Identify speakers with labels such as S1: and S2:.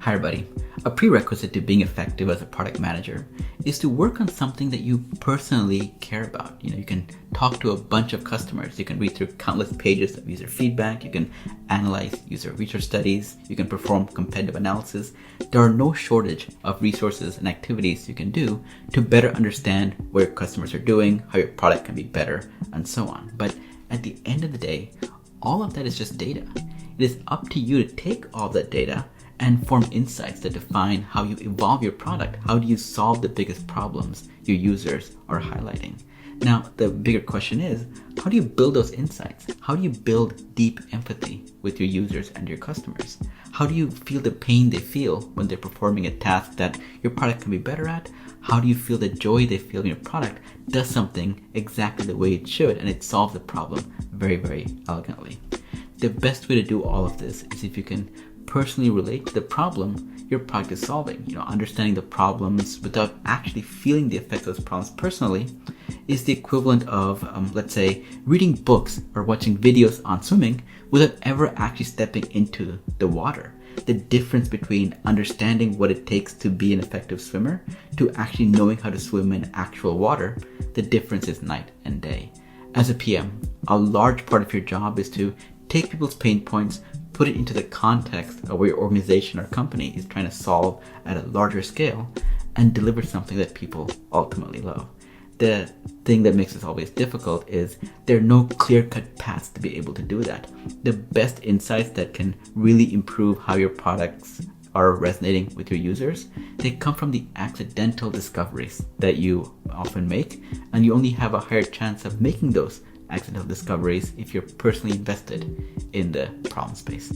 S1: Hi everybody. A prerequisite to being effective as a product manager is to work on something that you personally care about. You can talk to a bunch of customers, you can read through countless pages of user feedback, you can analyze user research studies, you can perform competitive analysis. There are no shortage of resources and activities you can do to better understand what your customers are doing, how your product can be better, and so on. But at the end of the day, all of that is just data. It is up to you to take all that data and form insights that define how you evolve your product. How do you solve the biggest problems your users are highlighting? Now, the bigger question is, how do you build those insights? How do you build deep empathy with your users and your customers? How do you feel the pain they feel when they're performing a task that your product can be better at? How do you feel the joy they feel when your product does something exactly the way it should and it solves the problem very, very elegantly? The best way to do all of this is if you can personally relate to the problem your product is solving. Understanding the problems without actually feeling the effects of those problems personally is the equivalent of, let's say, reading books or watching videos on swimming without ever actually stepping into the water. The difference between understanding what it takes to be an effective swimmer to actually knowing how to swim in actual water, the difference is night and day. As a PM, a large part of your job is to take people's pain points, put it into the context of what your organization or company is trying to solve at a larger scale, and deliver something that people ultimately love. The thing that makes this always difficult is there are no clear-cut paths to be able to do that. The best insights that can really improve how your products are resonating with your users, they come from the accidental discoveries that you often make, and you only have a higher chance of making those accidental discoveries if you're personally invested in the problem space.